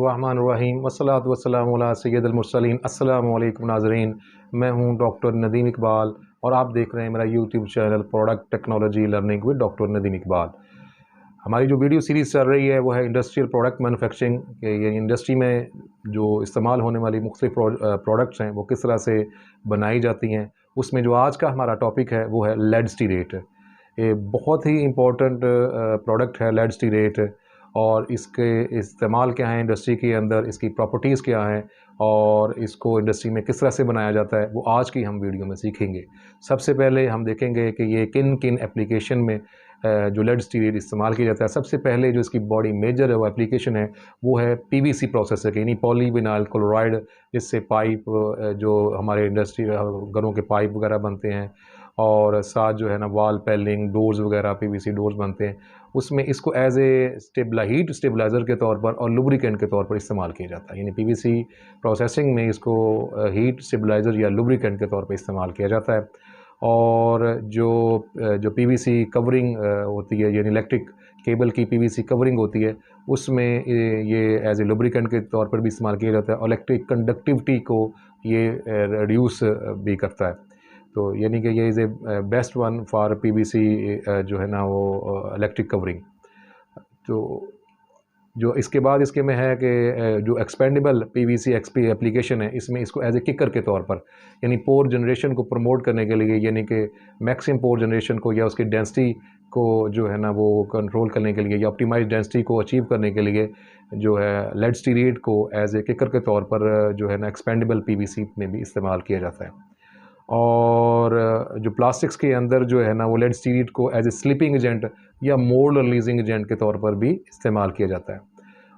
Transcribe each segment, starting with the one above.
बिस्मिल्लाहिर्रहमानिर्रहीम वस्सलातु वस्सलामु अला सय्यदिल मुरसलीन। अस्सलामु अलैकुम नाज़रीन, मैं हूं डॉक्टर नदीम इकबाल और आप देख रहे हैं मेरा YouTube channel product technology learning with doctor Nadeem Iqbal. हमारी जो वीडियो सीरीज़ चल रही है वो है इंडस्ट्रियल प्रोडक्ट मैन्युफैक्चरिंग के, ये इंडस्ट्री में जो इस्तेमाल होने वाली मुख्तलिफ प्रोडक्ट्स हैं वो किस तरह से बनाई जाती हैं। उसमें जो आज का हमारा टॉपिक है वो है लेड स्टीरेट। ये बहुत ही इम्पोर्टेंट प्रोडक्ट है लेड स्टीरेट, और इसके इस्तेमाल क्या है इंडस्ट्री के अंदर, इसकी प्रॉपर्टीज़ क्या हैं और इसको इंडस्ट्री में किस तरह से बनाया जाता है वो आज की हम वीडियो में सीखेंगे। सबसे पहले हम देखेंगे कि ये किन किन एप्लीकेशन में जो लेड स्टीरेट इस्तेमाल किया जाता है। सबसे पहले जो इसकी बॉडी मेजर है वो एप्लीकेशन है वो है पीवीसी प्रोसेसर की, यानी पॉलीविनाइल क्लोराइड, जिससे पाइप जो हमारे इंडस्ट्री घरों के पाइप वगैरह बनते हैं और साथ जो है ना वॉल पैलिंग डोर्स वगैरह पीवीसी डोर्स बनते हैं, उसमें इसको एज ए हीट स्टेबलाइज़र के तौर पर और लुब्रिकेंट के तौर पर इस्तेमाल किया जाता है। यानी पीवीसी प्रोसेसिंग में इसको हीट स्टेबलाइज़र या लुब्रिकेंट के तौर पर इस्तेमाल किया जाता है। और जो पीवीसी कवरिंग होती है, यानी इलेक्ट्रिक केबल की पीवीसी कवरिंग होती है, उसमें ये एज ए लुब्रिकेंट के तौर पर भी इस्तेमाल किया जाता है और इलेक्ट्रिक कंडक्टिविटी को ये रिड्यूस भी करता है। तो यानी कि ये is a best one for PVC जो है ना वो इलेक्ट्रिक कवरिंग। तो जो इसके बाद इसके में है कि जो एक्सपेंडेबल पीवीसी एक्सपी एप्लीकेशन है, इसमें इसको एज ए किकर के तौर पर, यानी पोर जनरेशन को प्रमोट करने के लिए, यानी कि मैक्सिमम पोर जनरेशन को या उसकी डेंसिटी को जो है ना वो कंट्रोल करने के लिए या ऑप्टिमाइज डेंसिटी को अचीव करने के लिए जो है लेड स्टीरेट को एज ए किकर के तौर पर जो है ना एक्सपेंडेबल पीवीसी में भी इस्तेमाल किया जाता है। और जो प्लास्टिक्स के अंदर जो है ना वो लेड स्टीरेट को एज ए स्लिपिंग एजेंट या मोल्ड रिलीजिंग एजेंट के तौर पर भी इस्तेमाल किया जाता है।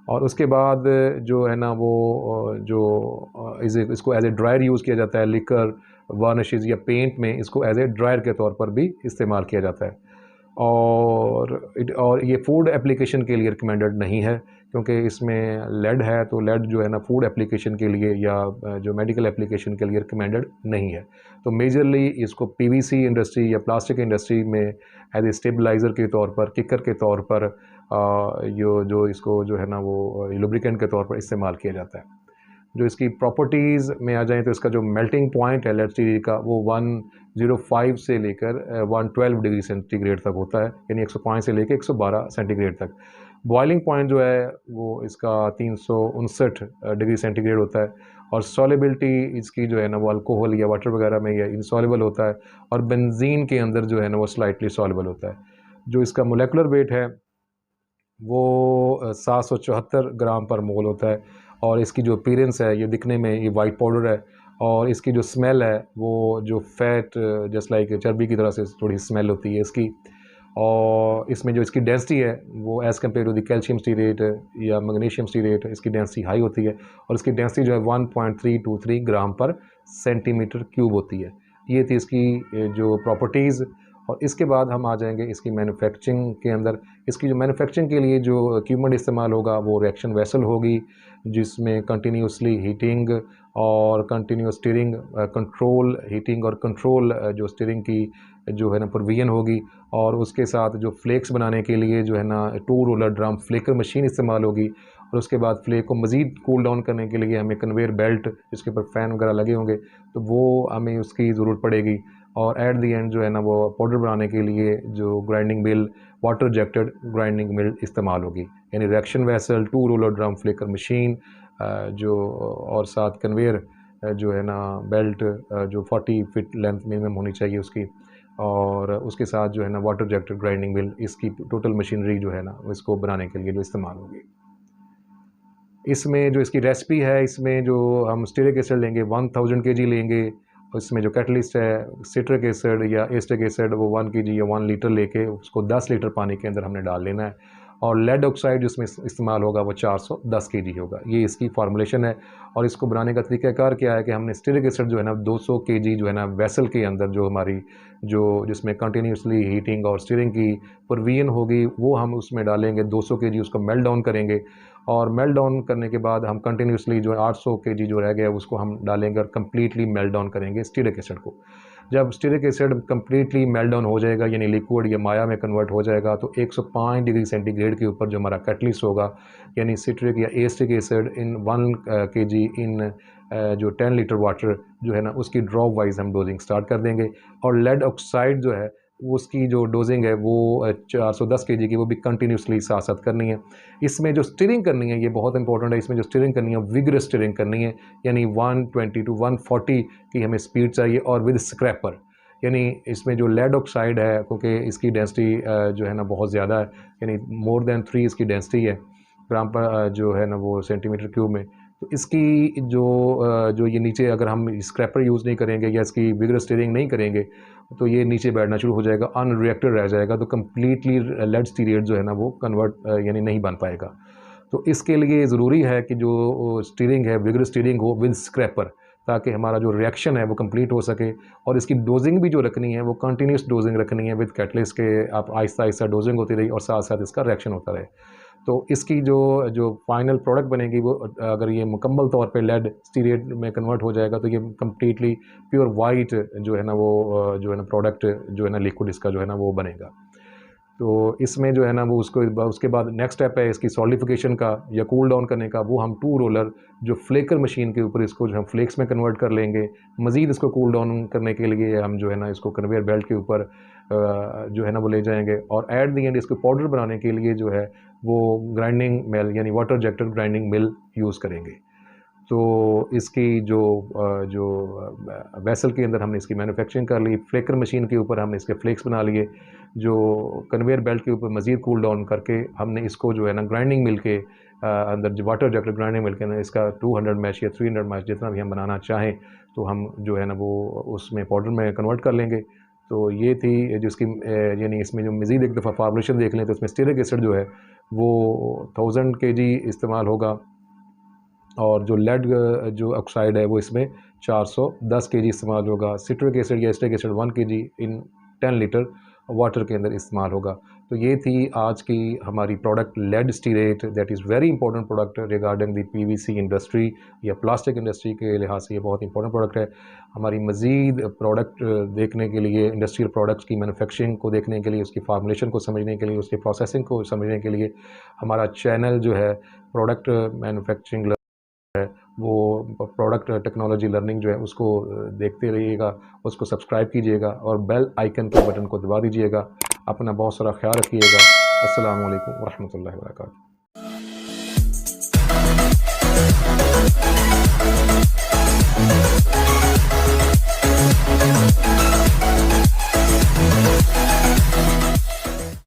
और उसके बाद जो है ना वो जो इसको एज ए ड्रायर यूज़ किया जाता है, लिकर वार्निशेस या पेंट में इसको एज ए ड्रायर के तौर पर भी इस्तेमाल किया जाता है। और ये फूड एप्लीकेशन के लिए रिकमेंडेड नहीं है, क्योंकि इसमें लेड है, तो लेड जो है ना फूड एप्लीकेशन के लिए या जो मेडिकल एप्लीकेशन के लिए रिकमेंडेड नहीं है। तो मेजरली इसको पीवीसी इंडस्ट्री या प्लास्टिक इंडस्ट्री में एज ए स्टेबलाइज़र के तौर पर, किकर के तौर पर जो इसको जो है ना वो लुब्रिकेंट के तौर पर इस्तेमाल किया जाता है। जो इसकी प्रॉपर्टीज़ में आ जाएँ तो इसका जो मेल्टिंग पॉइंट है लेड स्टीरेट का वो 105 से लेकर 112 डिग्री सेंटीग्रेड तक होता है, यानी 105 से लेकर 112 सेंटीग्रेड तक। बॉइलिंग पॉइंट जो है वो इसका 359 डिग्री सेंटीग्रेड होता है। और सॉलिबिलिटी इसकी जो है ना वो अल्कोहल या वाटर वगैरह में या इनसॉल्युबल होता है, और बेंजीन के अंदर जो है ना वो स्लाइटली सॉल्युबल होता है। जो इसका मोलेकुलर वेट है वो 774 ग्राम पर मोल होता है। और इसकी जो अपीयरेंस है, ये दिखने में ये वाइट पाउडर है, और इसकी जो स्मेल है वो जो फैट जस्ट लाइक चर्बी की तरह से थोड़ी स्मेल होती है इसकी। और इसमें जो इसकी डेंसिटी है वो as compare to the calcium stearate या मैग्नीशियम स्टीरेट इसकी डेंसिटी हाई होती है, और इसकी डेंसिटी जो है 1.323 ग्राम पर सेंटीमीटर क्यूब होती है। ये थी इसकी जो प्रॉपर्टीज़। और इसके बाद हम आ जाएंगे इसकी मैन्युफैक्चरिंग के अंदर। इसकी जो मैन्युफैक्चरिंग के लिए जो इक्विपमेंट इस्तेमाल होगा वो रिएक्शन वेसल होगी, जिसमें कंटिन्यूसली हीटिंग और कंटिन्यूस स्टीयरिंग कंट्रोल, हीटिंग और कंट्रोल जो स्टीयरिंग की जो है ना प्रोविजन होगी। और उसके साथ जो फ्लेक्स बनाने के लिए जो है ना 2 रोलर ड्रम फ्लेकर मशीन इस्तेमाल होगी। और उसके बाद फ्लेक को मज़ीद कूल डाउन करने के लिए हमें कन्वेयर बेल्ट, जिसके ऊपर फ़ैन वगैरह लगे होंगे, तो वो हमें उसकी ज़रूरत पड़ेगी। और एट दी एंड जो है ना वो पाउडर बनाने के लिए जो ग्राइंडिंग मिल, वाटर इंजेक्टेड ग्राइंडिंग मिल इस्तेमाल होगी, यानी reaction vessel, 2 roller drum Flecker machine जो, और साथ कन्वेयर जो है ना बेल्ट जो 40 फीट लेंथ मिनिमम होनी चाहिए उसकी, और उसके साथ जो है ना वाटर इंजेक्टेड ग्राइंडिंग मिल, इसकी टोटल मशीनरी जो है ना इसको बनाने के लिए जो इस्तेमाल होगी। इसमें जो इसकी रेसिपी है, इसमें जो हम स्टीरिक एसिड लेंगे 1000 kg लेंगे। इसमें जो कैटलिस्ट है सिट्रिक एसिड या एस्टिक एसिड वो 1 kg या 1 लीटर लेके उसको 10 लीटर पानी के अंदर हमने डाल लेना है। और लेड ऑक्साइड जिसमें इस्तेमाल होगा वो 410 kg होगा। ये इसकी फार्मूलेशन है। और इसको बनाने का तरीक़ाकार क्या है कि हमने स्टीरिक एसिड जो है ना 200 kg जो है ना वेसल के अंदर जो हमारी जो जिसमें कंटिन्यूसली हीटिंग और स्टीयरिंग की प्रोविजन होगी वो हम उसमें डालेंगे 200 kg, उसको मेल्ट डाउन करेंगे। और मेल्ट डाउन करने के बाद हम कंटिन्यूसली जो 800 kg जो रह गया उसको हम डालेंगे और कम्प्लीटली मेल्ट डाउन करेंगे स्टीरिक एसिड को। जब stearic acid completely melt down हो जाएगा यानी लिक्विड या माया में कन्वर्ट हो जाएगा तो 105 डिग्री सेंटीग्रेड के ऊपर जो हमारा कैटलिस्ट होगा यानी सिट्रिक या एसिटिक एसिड इन 1 kg इन जो 10 लीटर वाटर जो है ना उसकी ड्रॉप वाइज हम डोजिंग स्टार्ट कर देंगे। और लेड ऑक्साइड जो है उसकी जो डोजिंग है वो 410 kg की वो भी कंटिन्यूसली साथ साथ करनी है। इसमें जो स्टीरिंग करनी है ये बहुत इंपॉर्टेंट है, इसमें जो स्टीरिंग करनी है विगरस स्टीरिंग करनी है यानी 120 to 140 की हमें स्पीड चाहिए और विद स्क्रैपर। यानी इसमें जो लेड ऑक्साइड है क्योंकि इसकी डेंसिटी जो है ना बहुत ज़्यादा है यानी मोर देन 3 इसकी डेंसिटी है ग्राम पर जो है ना वो सेंटीमीटर क्यूब में। तो इसकी जो ये नीचे अगर हम स्क्रैपर यूज़ नहीं करेंगे या इसकी विगरस स्टीरिंग नहीं करेंगे तो ये नीचे बैठना शुरू हो जाएगा, अनरिएक्टेड रह जाएगा, तो कम्प्लीटली लेड स्टीरियड जो है ना वो कन्वर्ट यानी नहीं बन पाएगा। तो इसके लिए ज़रूरी है कि जो स्टीरिंग है विगरस स्टीरिंग हो विद स्क्रैपर ताकि हमारा जो रिएक्शन है वो कंप्लीट हो सके। और इसकी डोजिंग भी जो रखनी है वो कंटिन्यूस डोजिंग रखनी है विद कैटलिस्ट के, आप आहिस्ता आहिस्ता डोजिंग होती रही और साथ साथ इसका रिएक्शन होता रहे। तो इसकी जो फाइनल प्रोडक्ट बनेगी वो अगर ये मुकम्मल तौर पे लेड स्टीरियड में कन्वर्ट हो जाएगा तो ये कम्प्लीटली प्योर वाइट जो है ना वो जो है ना प्रोडक्ट जो है ना लिक्विड इसका जो है ना वो बनेगा। तो इसमें जो है ना वो उसके बाद नेक्स्ट स्टेप है इसकी सॉलिडिफिकेशन का या कूल डाउन करने का। वो हम 2 रोलर जो फ्लेकर मशीन के ऊपर इसको जो हम फ्लेक्स में कन्वर्ट कर लेंगे। मज़ीद इसको कूल डाउन करने के लिए हम जो है ना इसको कन्वेयर बेल्ट के ऊपर जो है ना वो ले जाएंगे और एट दी एंड इसको पाउडर बनाने के लिए जो है वो ग्राइंडिंग मिल यानी वाटर इंजेक्टेड ग्राइंडिंग मिल यूज़ करेंगे। तो इसकी जो वेसल के अंदर हमने इसकी मैन्युफैक्चरिंग कर ली, फ्लेकर मशीन के ऊपर हमने इसके फ्लेक्स बना लिए, जो कन्वेयर बेल्ट के ऊपर मज़ीद कूल डाउन करके हमने इसको जो है ना ग्राइंडिंग मिल के अंदर जो वाटर इंजेक्टेड ग्राइंडिंग मिल के ना इसका 200 मैश या 300 मैश जितना भी हम बनाना चाहें तो हम जो है ना वो उसमें पाउडर में कन्वर्ट कर लेंगे। तो ये थी जिसकी यानी इसमें जो मज़ीद एक दफ़ा फार्मूलेशन देख लें तो इसमें स्टीरिक एसिड जो है वो 1000 kg इस्तेमाल होगा और जो लेड जो ऑक्साइड है वो इसमें 410 kg इस्तेमाल होगा। सिट्रिक एसिड या एसिटिक एसिड 1 kg इन 10 लीटर वाटर के अंदर इस्तेमाल होगा। तो ये थी आज की हमारी product lead stearate, that is very important product regarding the PVC industry या प्लास्टिक इंडस्ट्री के लिहाज से ये बहुत इंपॉर्टेंट प्रोडक्ट है। हमारी मज़ीद प्रोडक्ट देखने के लिए, इंडस्ट्रियल प्रोडक्ट्स की मैन्युफैक्चरिंग को देखने के लिए, उसकी फार्मूलेशन को समझने के लिए, उसकी प्रोसेसिंग को समझने के लिए हमारा चैनल जो है प्रोडक्ट मैन्युफैक्चरिंग है वो प्रोडक्ट टेक्नोलॉजी लर्निंग जो है उसको देखते रहिएगा, उसको सब्सक्राइब कीजिएगा और बेल आइकन के बटन को दबा दीजिएगा। अपना बहुत सारा ख्याल रखिएगा। अस्सलामु अलैकुम व रहमतुल्लाहि व बरकातहू।